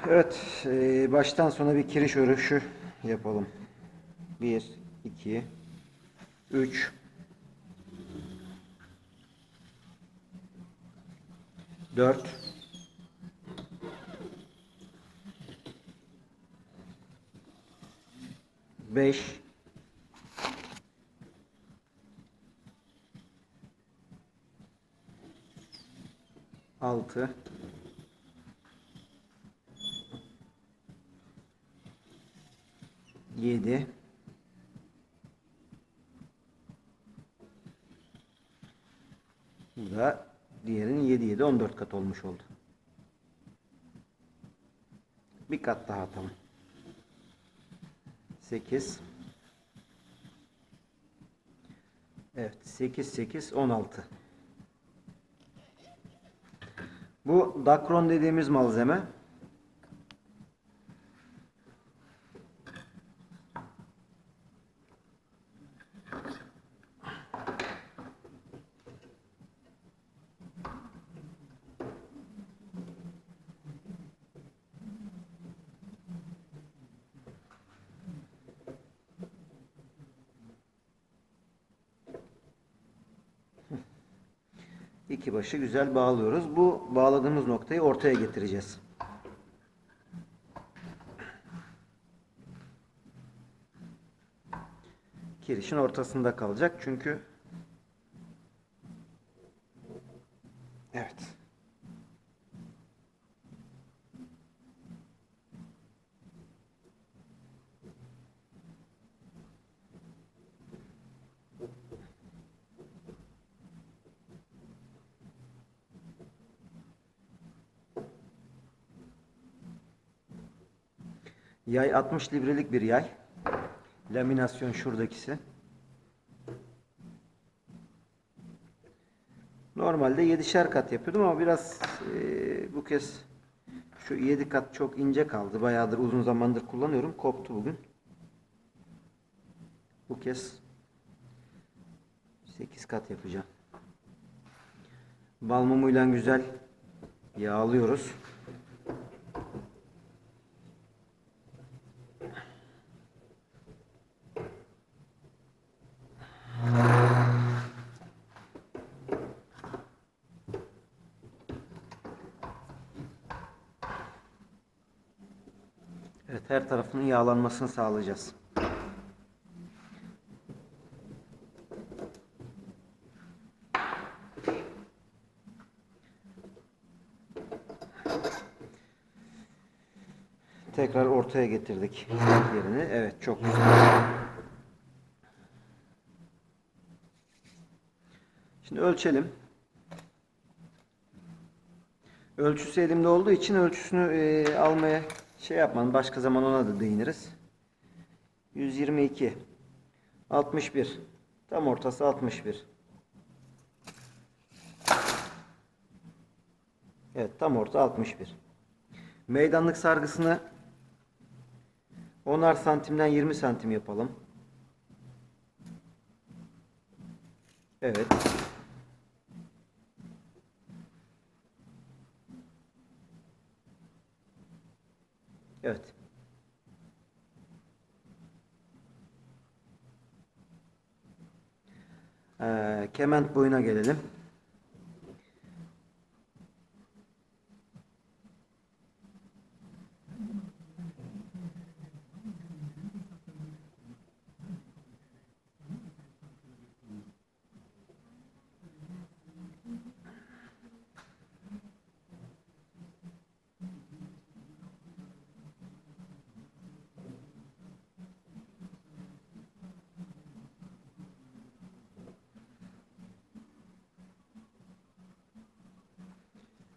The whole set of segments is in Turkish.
Evet, baştan sona bir kiriş örüşü yapalım. 1, 2, 3, 4, 5, 6, 7, bu da diğerinin 7, 7, 14 kat olmuş oldu. Bir kat daha atalım. 8. Evet, 8, 8, 16. Bu dakron dediğimiz malzeme. İki başı güzel bağlıyoruz. Bu bağladığımız noktayı ortaya getireceğiz. Kirişin ortasında kalacak çünkü evet. Yay 60 librelik bir yay. Laminasyon şuradakisi. Normalde 7'şer kat yapıyordum ama biraz bu kez şu 7 kat çok ince kaldı. Bayağıdır uzun zamandır kullanıyorum. Koptu bugün. Bu kez 8 kat yapacağım. Bal mumuyla güzel yağlıyoruz. Evet, her tarafının yağlanmasını sağlayacağız. Tekrar ortaya getirdik yerini. Evet, çok güzel. Şimdi ölçelim. Ölçüsü elimde olduğu için ölçüsünü almaya şey yapmadım. Başka zaman ona da değiniriz. 122, 61. Tam ortası 61. Evet, tam orta 61. Meydanlık sargısını 10'ar santimden 20 santim yapalım. Evet. Evet. Kement boyuna gelelim.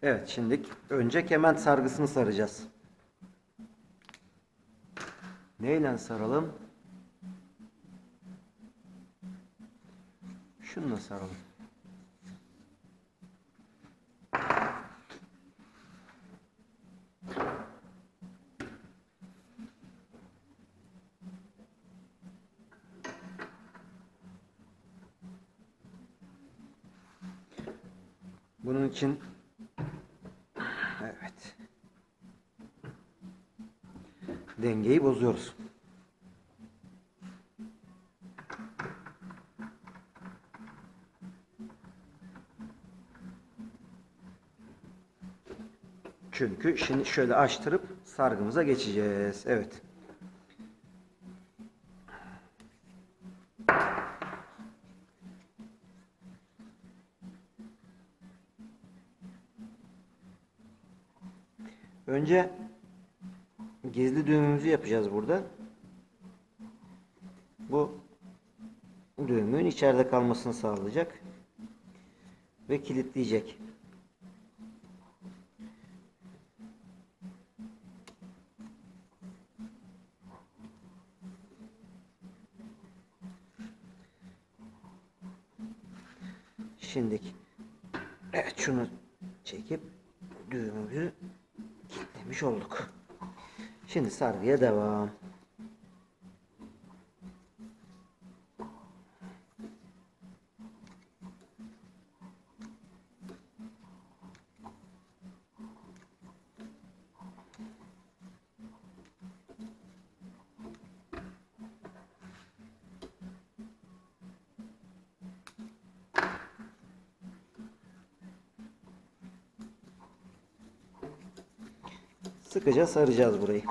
Evet, şimdi önce kement sargısını saracağız. Neyle saralım? Şununla saralım. Bunun için evet. dengeyi bozuyoruz. Çünkü şimdi şöyle açtırıp sargımıza geçeceğiz. Evet. Önce gizli düğümümüzü yapacağız burada. Bu düğümün içeride kalmasını sağlayacak ve kilitleyecek. Şimdi evet, şunu çekip düğümümüzü kilitlemiş olduk. Şimdi sargıya devam. Sıkıca saracağız burayı.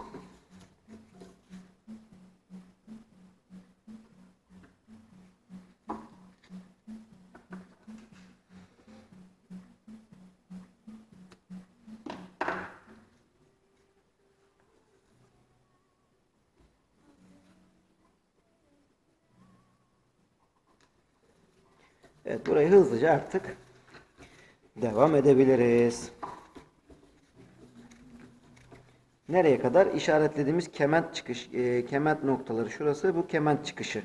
Evet, burayı hızlıca artık devam edebiliriz. Nereye kadar? İşaretlediğimiz kement çıkış, kement noktaları şurası, bu kement çıkışı.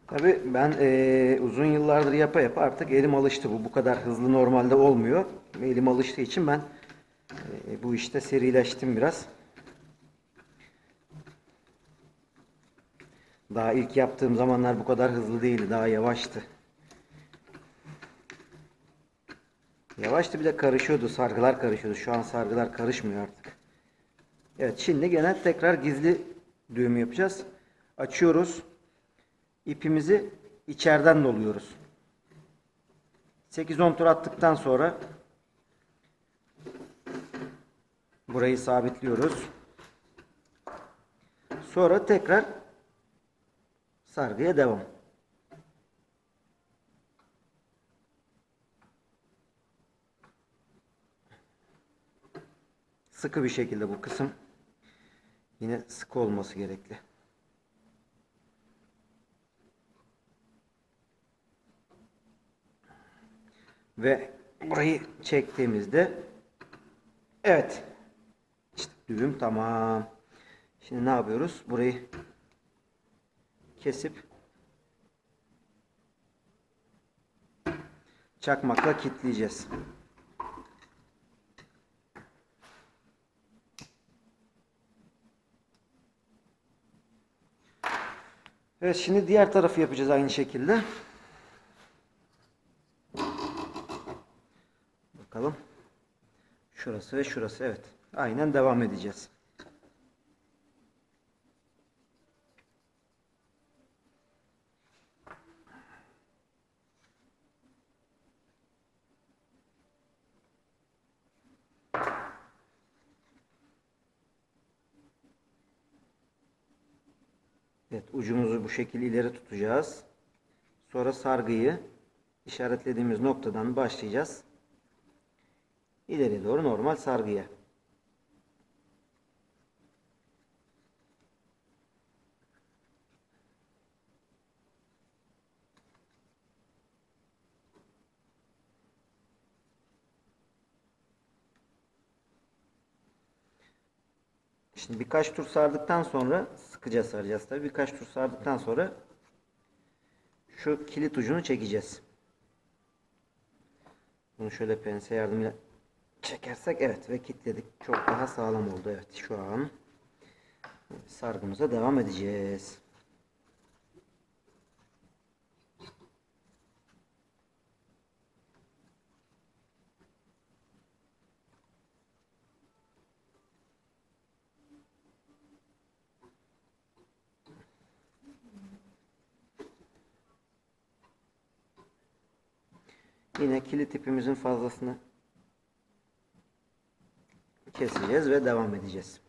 Tabii ben uzun yıllardır yapa yapa artık elim alıştı. Bu kadar hızlı normalde olmuyor. Elim alıştığı için ben bu işte serileştim biraz. Daha ilk yaptığım zamanlar bu kadar hızlı değildi. Daha yavaştı. Yavaştı, bir de karışıyordu. Sargılar karışıyordu. Şu an sargılar karışmıyor artık. Evet, şimdi gene tekrar gizli düğüm yapacağız. Açıyoruz. İpimizi içeriden doluyoruz. 8-10 tur attıktan sonra burayı sabitliyoruz. Sonra tekrar sargıya devam. Sıkı bir şekilde, bu kısım yine sıkı olması gerekli. Ve burayı çektiğimizde evet, işte düğüm tamam. Şimdi ne yapıyoruz? Burayı kesip çakmakla kilitleyeceğiz. Evet, şimdi diğer tarafı yapacağız aynı şekilde. Bakalım. Şurası ve şurası, evet. Aynen devam edeceğiz. Evet, ucumuzu bu şekilde ileri tutacağız. Sonra sargıyı işaretlediğimiz noktadan başlayacağız. İleri doğru normal sargıya. Şimdi birkaç tur sardıktan sonra sıkıca saracağız tabii. Birkaç tur sardıktan sonra şu kilit ucunu çekeceğiz. Bunu şöyle pense yardımıyla çekersek evet ve kilitledik. Çok daha sağlam oldu. Evet şu an sargımıza devam edeceğiz. Yine kilit ipimizin fazlasını keseceğiz ve devam edeceğiz.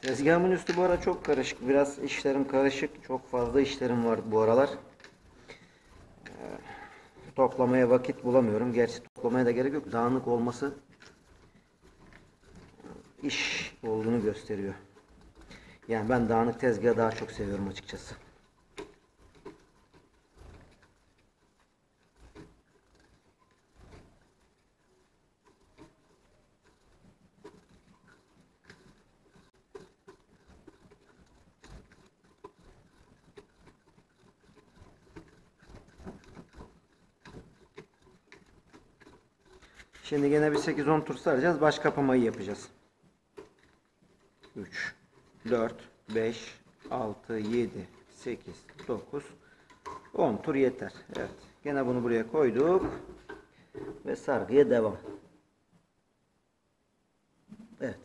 Tezgahımın üstü bu ara çok karışık. Biraz işlerim karışık. Çok fazla işlerim var bu aralar. Toplamaya vakit bulamıyorum. Gerçi toplamaya da gerek yok. Dağınık olması iş olduğunu gösteriyor. Yani ben dağınık tezgahı daha çok seviyorum açıkçası. Şimdi gene bir 8-10 tur saracağız. Baş kapamayı yapacağız. 3, 4, 5, 6, 7, 8, 9, 10 tur yeter. Evet. Gene bunu buraya koyduk. Ve sargıya devam. Evet.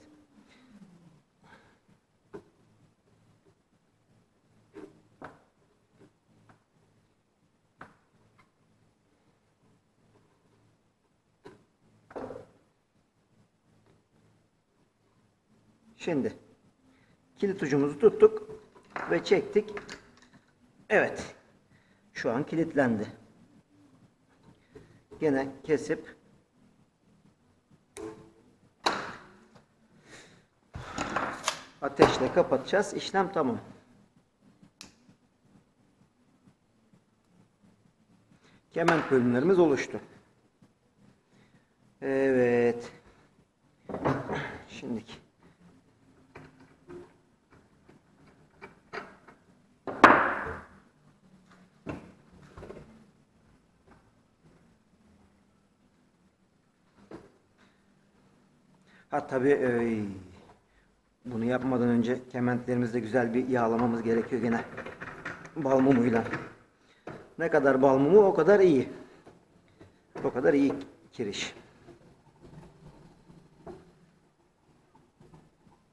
Şimdi kilit ucumuzu tuttuk ve çektik. Evet. Şu an kilitlendi. Gene kesip ateşle kapatacağız. İşlem tamam. Kement bölümlerimiz oluştu. Evet. Şimdiki. Ha tabii bunu yapmadan önce kementlerimizde güzel bir yağlamamız gerekiyor gene. Bal mumuyla. Ne kadar bal mumu o kadar iyi. O kadar iyi kiriş.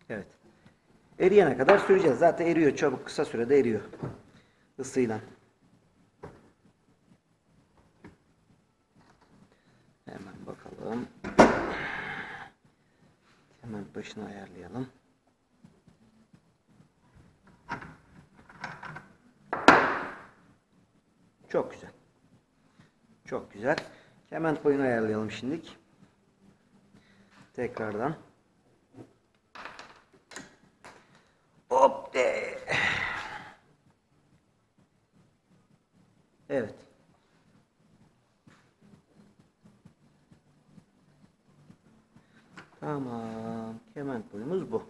Evet. Eriyene kadar süreceğiz. Zaten eriyor çabuk. Kısa sürede eriyor. Isıyla. Hemen bakalım. Hemen başını ayarlayalım. Çok güzel. Çok güzel. Kement boyunu ayarlayalım şimdilik. Tekrardan. Hop. Evet. Tamam. Kement boyumuz bu.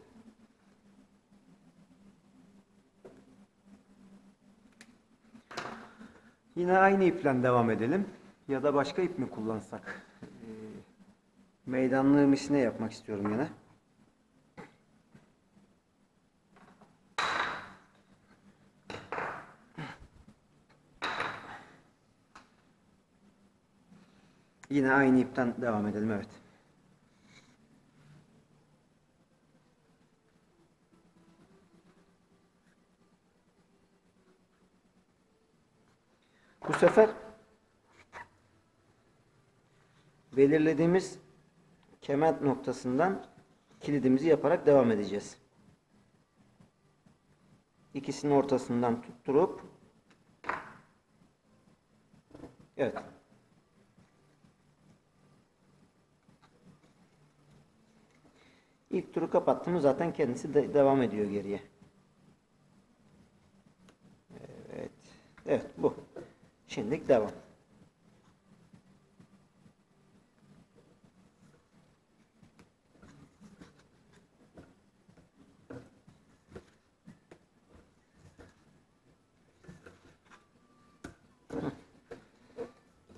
Yine aynı ipten devam edelim. Ya da başka ip mi kullansak? Meydanlığı misine yapmak istiyorum yine. Yine aynı ipten devam edelim. Evet. Bu sefer belirlediğimiz kement noktasından kilidimizi yaparak devam edeceğiz. İkisinin ortasından tutturup evet. İlk turu kapattım zaten kendisi de devam ediyor geriye. Evet. Evet bu. Şimdilik devam.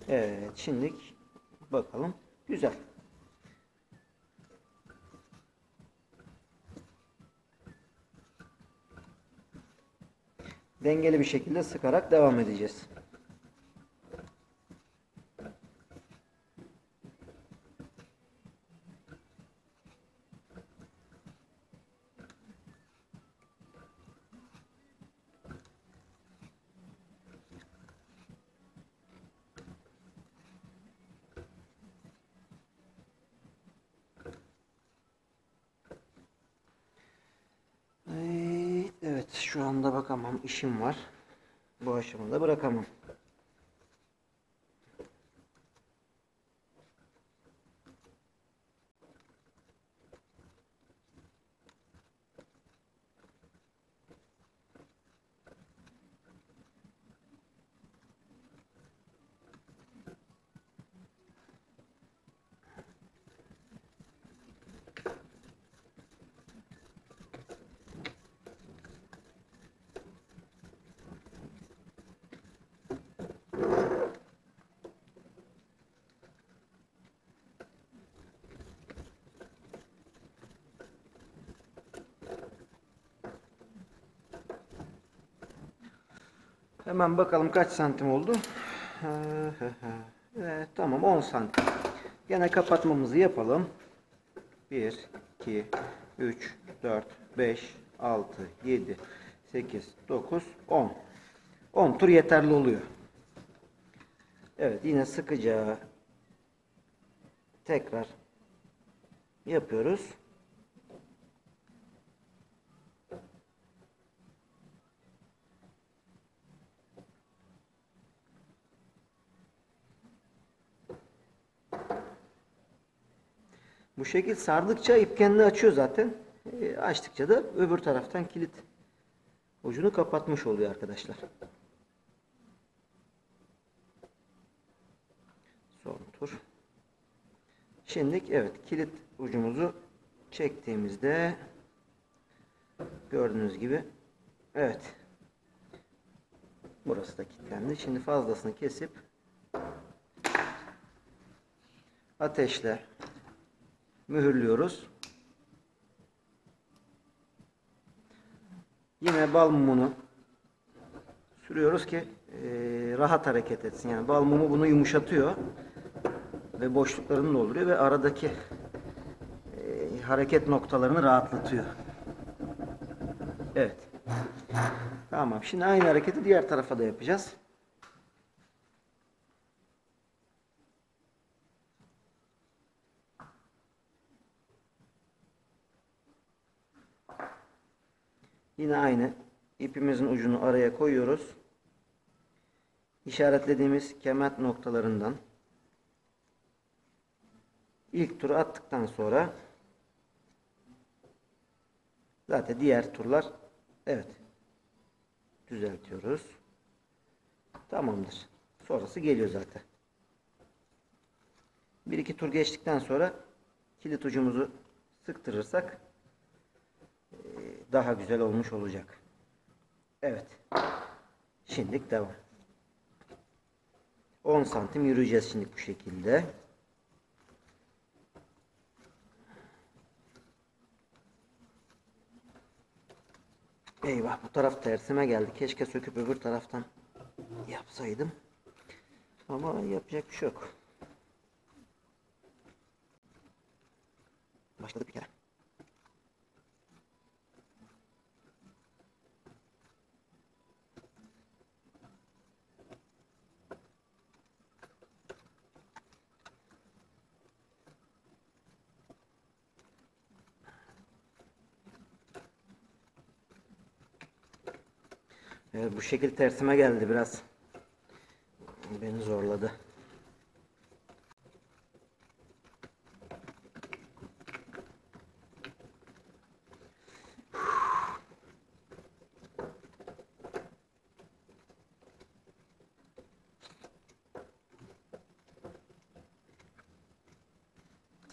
Evet, şimdilik bakalım. Güzel. Dengeli bir şekilde sıkarak devam edeceğiz. Evet, şu anda bakamam. İşim var. Bu aşamada bırakamam. Hemen bakalım kaç santim oldu. Evet, tamam 10 santim. Yine kapatmamızı yapalım. 1, 2, 3, 4, 5, 6, 7, 8, 9, 10. 10 tur yeterli oluyor. Evet, yine sıkıca tekrar yapıyoruz. Bu şekil sardıkça ip kendini açıyor zaten. Açtıkça da öbür taraftan kilit ucunu kapatmış oluyor arkadaşlar. Son tur. Şimdi evet, kilit ucumuzu çektiğimizde gördüğünüz gibi evet, burası da kilitlendi. Şimdi fazlasını kesip ateşle mühürlüyoruz. Yine bal mumunu sürüyoruz ki rahat hareket etsin. Yani bal mumu bunu yumuşatıyor ve boşluklarını dolduruyor ve aradaki hareket noktalarını rahatlatıyor. Evet. Tamam. Şimdi aynı hareketi diğer tarafa da yapacağız. Yine aynı ipimizin ucunu araya koyuyoruz. İşaretlediğimiz kemet noktalarından ilk turu attıktan sonra zaten diğer turlar evet düzeltiyoruz. Tamamdır. Sonrası geliyor zaten. Bir iki tur geçtikten sonra kilit ucumuzu sıktırırsak daha güzel olmuş olacak. Evet. Şimdilik devam. 10 santim yürüyeceğiz şimdi bu şekilde. Eyvah, bu taraf tersime geldi. Keşke söküp öbür taraftan yapsaydım. Ama yapacak bir şey yok. Başladık bir kere. Evet, bu şekil tersime geldi biraz. Beni zorladı.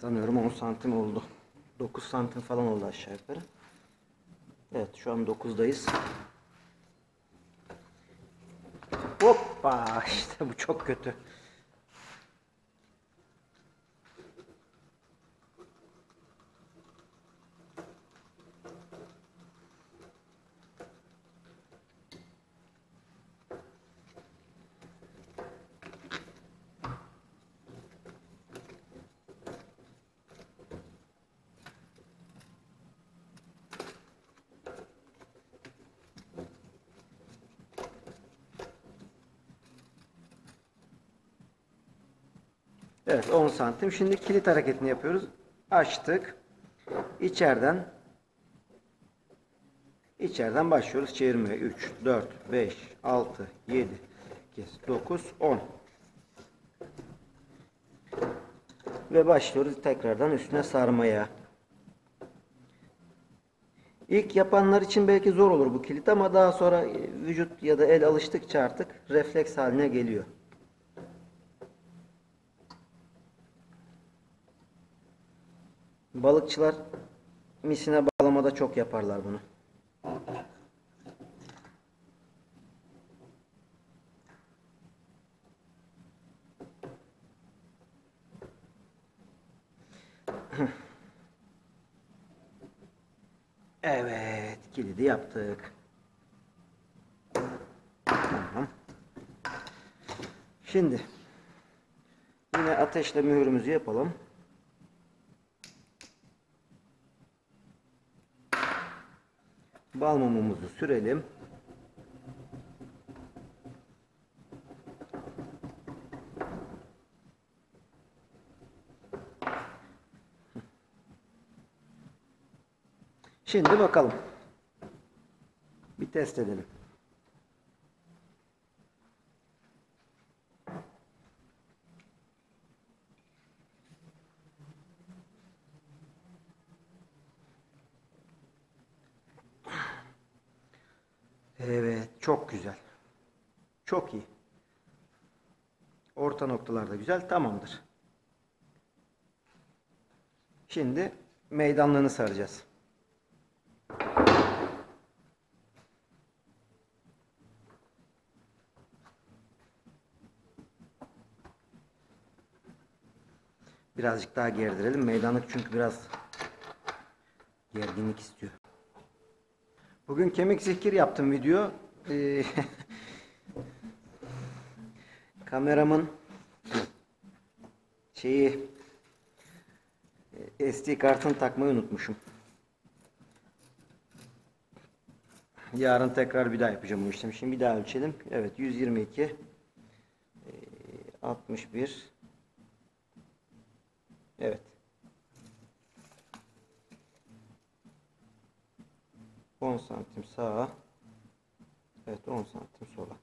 Sanıyorum 10 santim oldu. 9 santim falan oldu aşağı yukarı. Evet, şu an 9'dayız. Hoppa, işte bu çok kötü. Evet, 10 santim. Şimdi kilit hareketini yapıyoruz. Açtık. İçeriden başlıyoruz çevirmeye. 3, 4, 5, 6, 7, 8, 9, 10. Ve başlıyoruz tekrardan üstüne sarmaya. İlk yapanlar için belki zor olur bu kilit ama daha sonra vücut ya da el alıştıkça artık refleks haline geliyor. Balıkçılar misine bağlamada çok yaparlar bunu. Evet, kilidi yaptık. Tamam. Şimdi yine ateşle mühürümüzü yapalım. Bal mumumuzu sürelim. Şimdi bakalım. Bir test edelim. Evet, çok güzel. Çok iyi. Orta noktalarda güzel, tamamdır. Şimdi meydanlığını saracağız. Birazcık daha gerdirelim. Meydanlık çünkü biraz gerginlik istiyor. Bugün kemik zikir yaptım video. Kameramın SD kartını takmayı unutmuşum. Yarın tekrar bir daha yapacağım bu işlemi. Şimdi bir daha ölçelim. Evet, 122 61. Evet. ...10 santim sağa. Evet, 10 santim sola.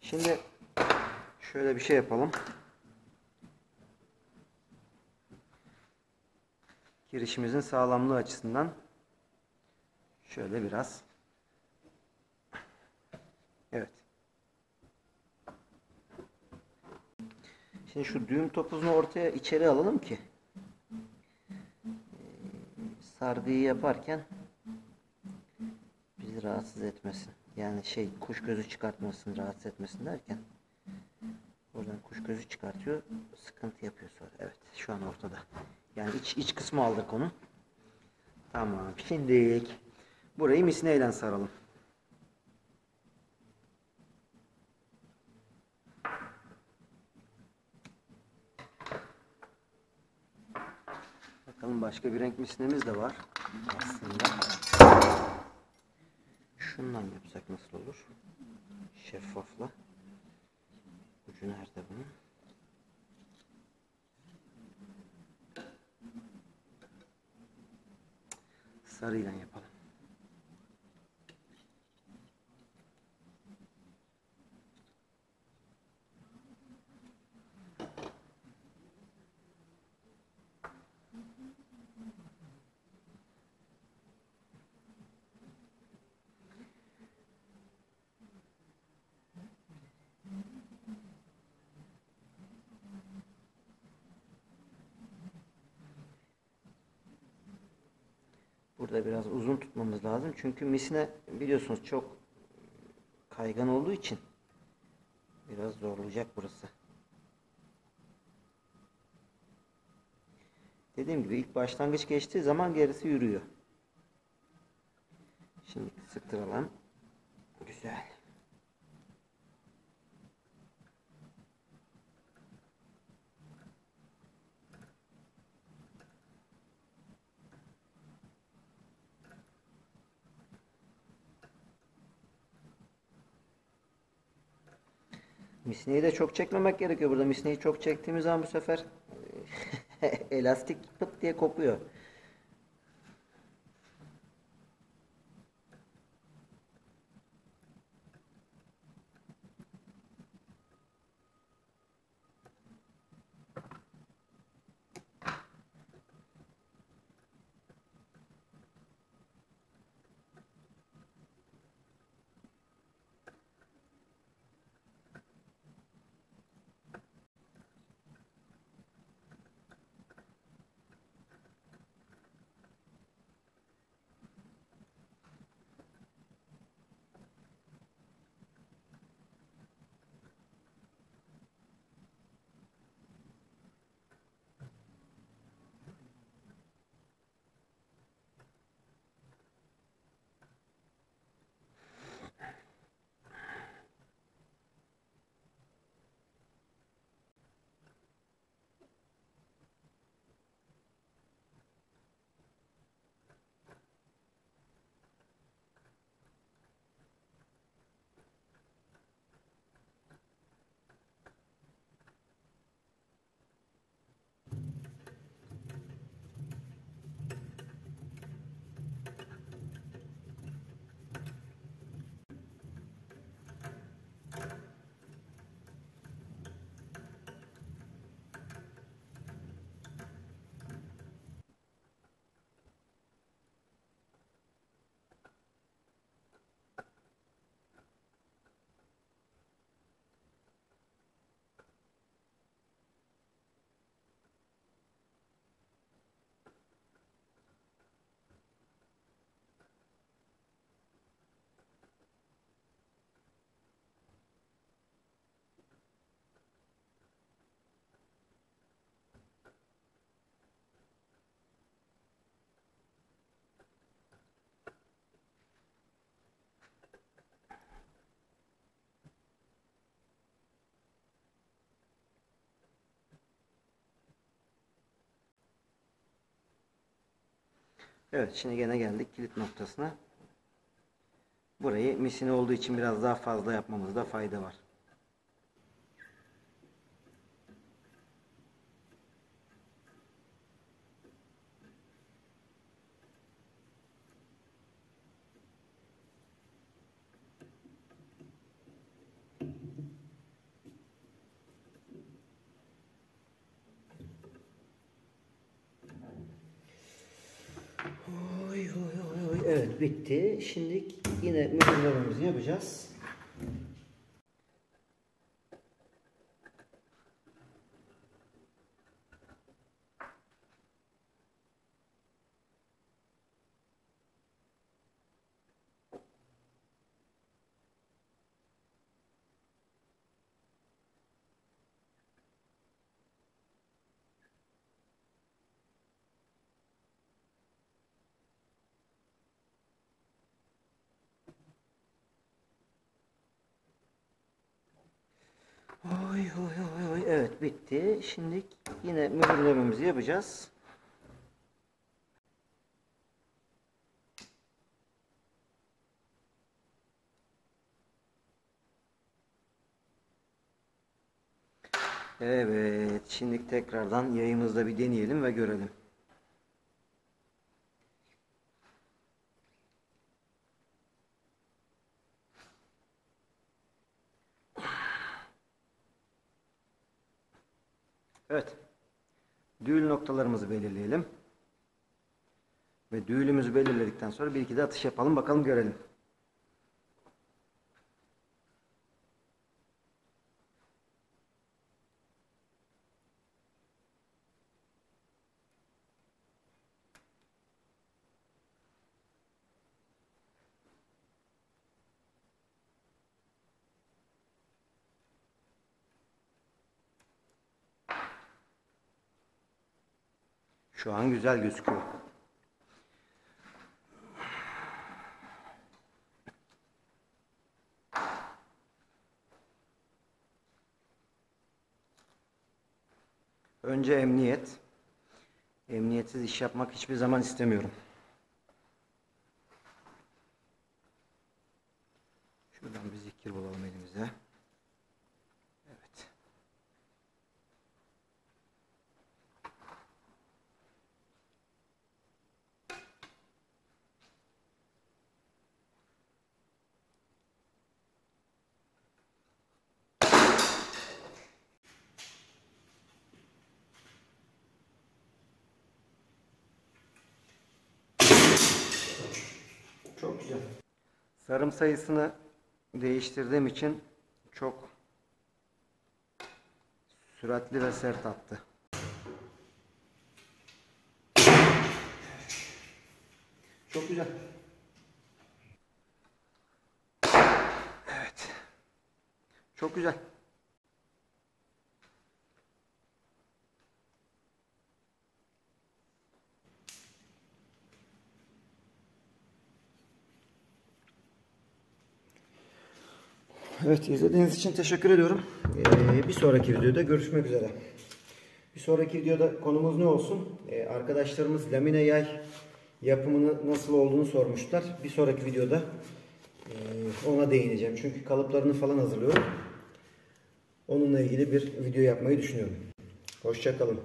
Şimdi şöyle bir şey yapalım. Girişimizin sağlamlığı açısından şöyle biraz. Evet. Şimdi şu düğüm topuzunu ortaya içeri alalım ki sargıyı yaparken bizi rahatsız etmesin. Yani kuş gözü çıkartmasın, rahatsız etmesin derken oradan kuş gözü çıkartıyor, sıkıntı yapıyor sonra. Evet, şu an ortada. Yani iç kısmı aldık onu. Tamam. Şimdi burayı misneyle saralım. Bakalım, başka bir renk misnemiz de var aslında. Şundan yapsak nasıl olur? Şeffafla. Ucu nerede bunun? Sarıyla yapalım. Burada biraz uzun tutmamız lazım. Çünkü misine biliyorsunuz çok kaygan olduğu için biraz zorlayacak burası. Dediğim gibi ilk başlangıç geçtiği zaman gerisi yürüyor. Şimdi sıktıralım. Güzel. Misneyi de çok çekmemek gerekiyor. Burada misneyi çok çektiğimiz zaman bu sefer elastik pıt diye kopuyor. Evet, şimdi gene geldik kilit noktasına. Burayı misine olduğu için biraz daha fazla yapmamızda fayda var. Oy, oy, oy, oy. Evet, bitti. Şimdi yine mühürlememizi yapacağız. Oy, oy, oy, oy. Evet, bitti. Şimdi yine mühürlememizi yapacağız. Evet, şimdi tekrardan yayımızda bir deneyelim ve görelim. Evet, düğül noktalarımızı belirleyelim. Ve düğülümüzü belirledikten sonra bir iki de atış yapalım, bakalım görelim. Şu an güzel gözüküyor. Önce emniyet. Emniyetsiz iş yapmak hiçbir zaman istemiyorum. Şuradan bir zikir bulalım elimize. Evet. Çok güzel. Sarım sayısını değiştirdiğim için çok süratli ve sert attı. Çok güzel. Evet. Çok güzel. Evet, izlediğiniz için teşekkür ediyorum. Bir sonraki videoda görüşmek üzere. Bir sonraki videoda konumuz ne olsun? Arkadaşlarımız lamine yay yapımını nasıl olduğunu sormuşlar. Bir sonraki videoda ona değineceğim. Çünkü kalıplarını falan hazırlıyorum. Onunla ilgili bir video yapmayı düşünüyorum. Hoşça kalın.